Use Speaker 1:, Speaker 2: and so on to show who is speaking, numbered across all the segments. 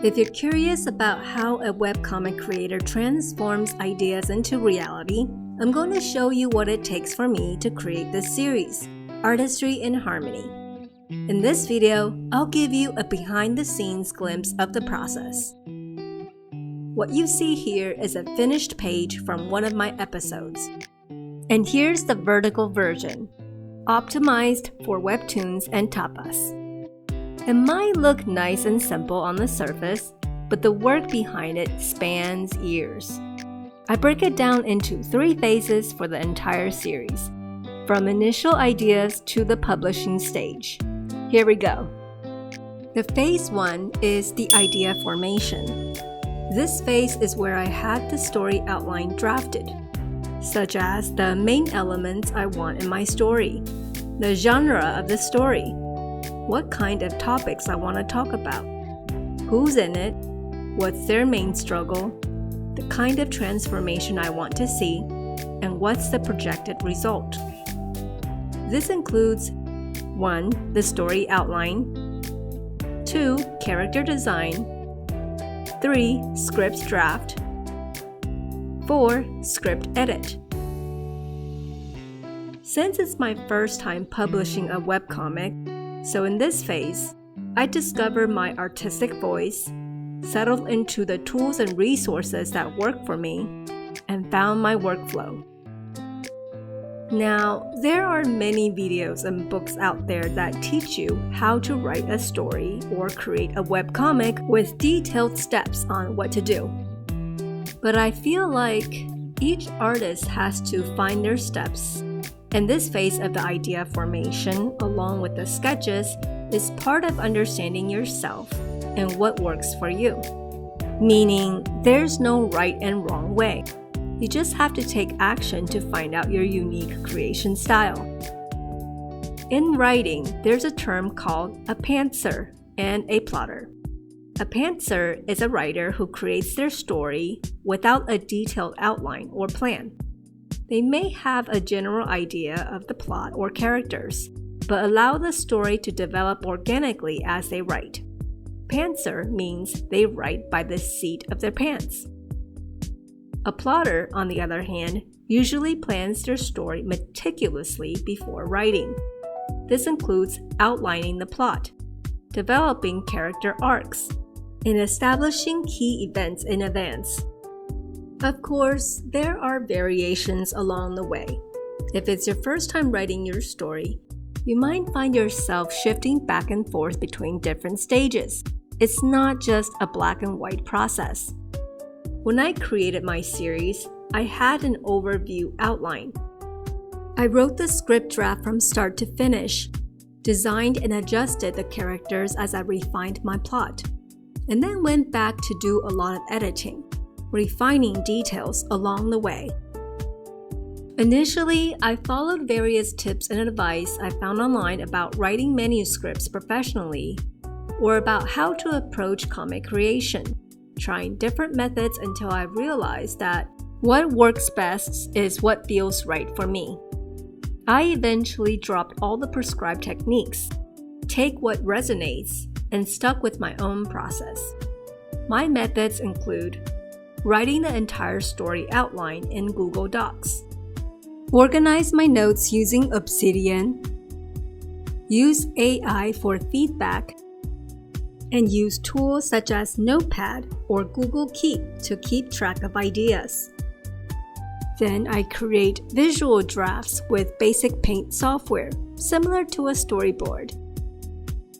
Speaker 1: If you're curious about how a webcomic creator transforms ideas into reality, I'm going to show you what it takes for me to create this series, Artistry in Harmony. In this video, I'll give you a behind-the-scenes glimpse of the process. What you see here is a finished page from one of my episodes. And here's the vertical version, optimized for Webtoons and Tapas. It might look nice and simple on the surface, but the work behind it spans years. I break it down into 3 phases for the entire series, from initial ideas to the publishing stage. Here we go. The phase 1 is the idea formation. This phase is where I had the story outline drafted, such as the main elements I want in my story, the genre of the story, what kind of topics I want to talk about, who's in it, what's their main struggle, the kind of transformation I want to see, and what's the projected result. This includes 1. The story outline, 2. Character design, 3. Script draft, 4. Script edit. Since it's my first time publishing a webcomic, so in this phase, I discovered my artistic voice, settled into the tools and resources that work for me, and found my workflow. Now, there are many videos and books out there that teach you how to write a story or create a webcomic with detailed steps on what to do. But I feel like each artist has to find their steps, and this phase of the idea formation, along with the sketches, is part of understanding yourself and what works for you. Meaning, there's no right and wrong way. You just have to take action to find out your unique creation style. In writing, there's a term called a pantser and a plotter. A pantser is a writer who creates their story without a detailed outline or plan. They may have a general idea of the plot or characters, but allow the story to develop organically as they write. Pantser means they write by the seat of their pants. A plotter, on the other hand, usually plans their story meticulously before writing. This includes outlining the plot, developing character arcs, and establishing key events in advance. Of course, there are variations along the way. If it's your first time writing your story, you might find yourself shifting back and forth between different stages. It's not just a black and white process. When I created my series, I had an overview outline. I wrote the script draft from start to finish, designed and adjusted the characters as I refined my plot, and then went back to do a lot of editing, refining details along the way. Initially, I followed various tips and advice I found online about writing manuscripts professionally, or about how to approach comic creation, trying different methods until I realized that what works best is what feels right for me. I eventually dropped all the prescribed techniques, take what resonates, and stuck with my own process. My methods include writing the entire story outline in Google Docs, organize my notes using Obsidian, use AI for feedback, and use tools such as Notepad or Google Keep to keep track of ideas. Then I create visual drafts with basic paint software, similar to a storyboard.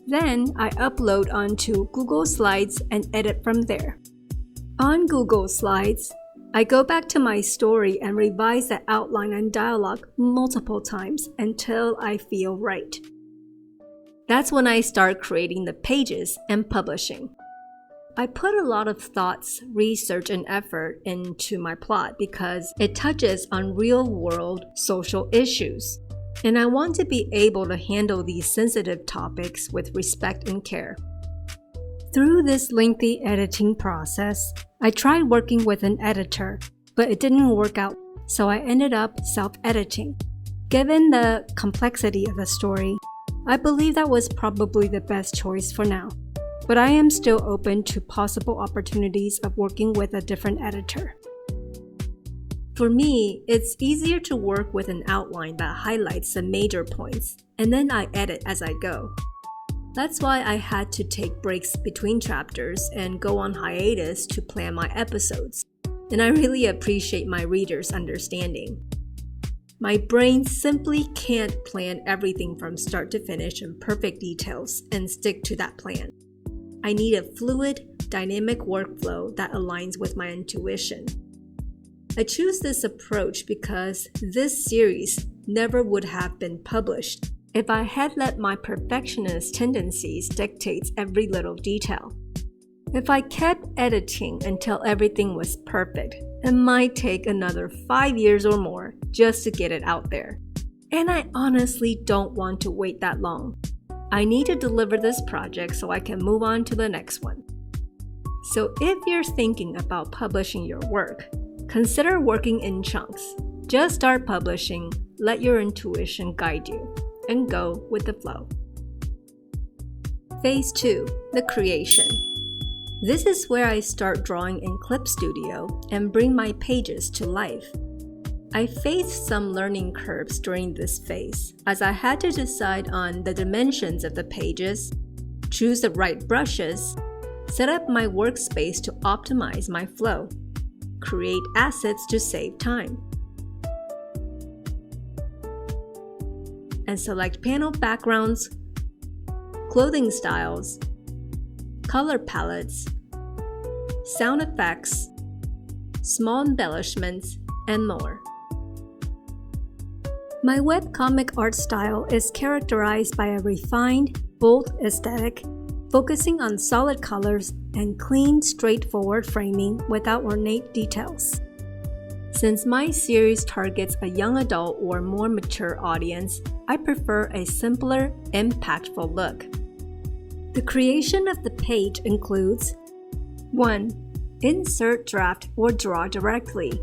Speaker 1: Then I upload onto Google Slides and edit from there. On Google Slides, I go back to my story and revise the outline and dialogue multiple times until I feel right. That's when I start creating the pages and publishing. I put a lot of thoughts, research, and effort into my plot because it touches on real-world social issues, and I want to be able to handle these sensitive topics with respect and care. Through this lengthy editing process, I tried working with an editor, but it didn't work out, so I ended up self-editing. Given the complexity of the story, I believe that was probably the best choice for now. but I am still open to possible opportunities of working with a different editor. For me, it's easier to work with an outline that highlights the major points, and then I edit as I go. That's why I had to take breaks between chapters and go on hiatus to plan my episodes, and I really appreciate my readers' understanding. My brain simply can't plan everything from start to finish in perfect details and stick to that plan. I need a fluid, dynamic workflow that aligns with my intuition. I choose this approach because this series never would have been published if I had let my perfectionist tendencies dictate every little detail. If I kept editing until everything was perfect, it might take another 5 years or more just to get it out there. And I honestly don't want to wait that long. I need to deliver this project so I can move on to the next one. So if you're thinking about publishing your work, consider working in chunks. Just start publishing, let your intuition guide you, and go with the flow. Phase 2, the creation. This is where I start drawing in Clip Studio and bring my pages to life. I faced some learning curves during this phase, as I had to decide on the dimensions of the pages, choose the right brushes, set up my workspace to optimize my flow, create assets to save time, and select panel backgrounds, clothing styles, color palettes, sound effects, small embellishments, and more. My webcomic art style is characterized by a refined, bold aesthetic, focusing on solid colors and clean, straightforward framing without ornate details. Since my series targets a young adult or more mature audience, I prefer a simpler, impactful look. The creation of the page includes 1. Insert draft or draw directly.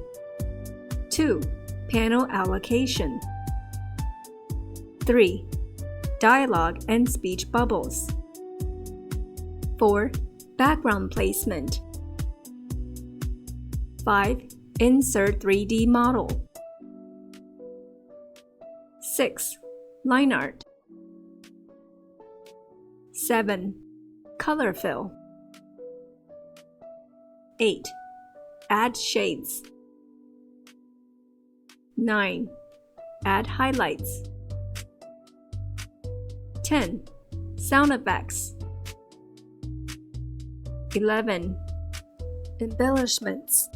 Speaker 1: 2. Panel allocation. 3. Dialogue and speech bubbles. 4. Background placement. 5. Insert 3D model. 6. Line art. 7. Color fill. 8. Add shades. 9. Add highlights. 10. Sound effects. 11. Embellishments.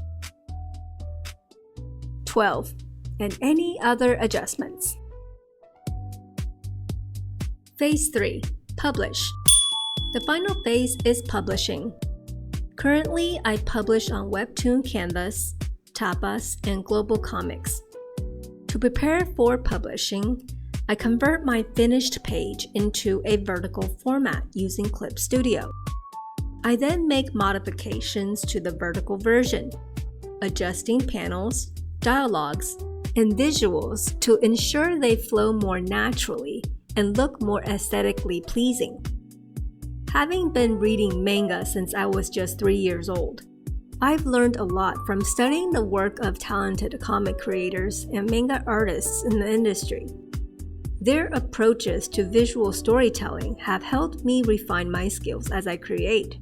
Speaker 1: 12. And any other adjustments. Phase 3. Publish. The final phase is publishing. Currently, I publish on Webtoon Canvas, Tapas, and GlobalComix. To prepare for publishing, I convert my finished page into a vertical format using Clip Studio. I then make modifications to the vertical version, adjusting panels, dialogues, and visuals to ensure they flow more naturally and look more aesthetically pleasing. Having been reading manga since I was just 3 years old, I've learned a lot from studying the work of talented comic creators and manga artists in the industry. Their approaches to visual storytelling have helped me refine my skills as I create.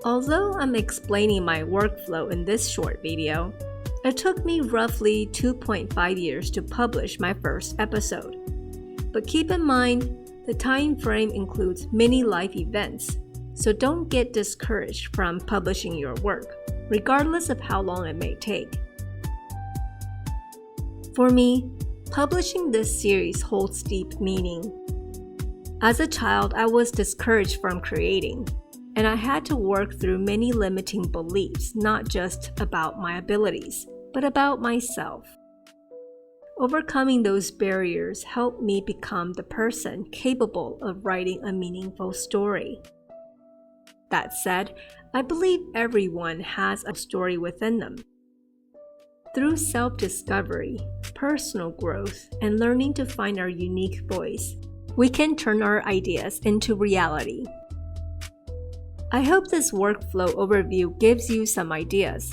Speaker 1: Although I'm explaining my workflow in this short video, it took me roughly 2.5 years to publish my first episode. But keep in mind, the time frame includes many life events, so don't get discouraged from publishing your work, regardless of how long it may take. For me, publishing this series holds deep meaning. As a child, I was discouraged from creating, and I had to work through many limiting beliefs, not just about my abilities, but about myself. Overcoming those barriers helped me become the person capable of writing a meaningful story. That said, I believe everyone has a story within them. Through self-discovery, personal growth, and learning to find our unique voice, we can turn our ideas into reality. I hope this workflow overview gives you some ideas,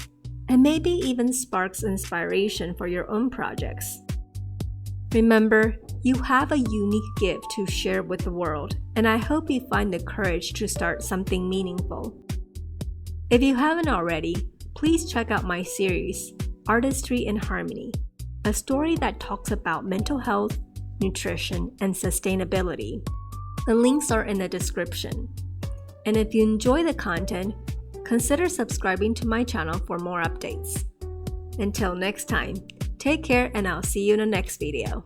Speaker 1: and maybe even sparks inspiration for your own projects. Remember, you have a unique gift to share with the world, and I hope you find the courage to start something meaningful. If you haven't already, please check out my series, Artistry in Harmony, a story that talks about mental health, nutrition, and sustainability. The links are in the description. And if you enjoy the content, consider subscribing to my channel for more updates. Until next time, take care and I'll see you in the next video.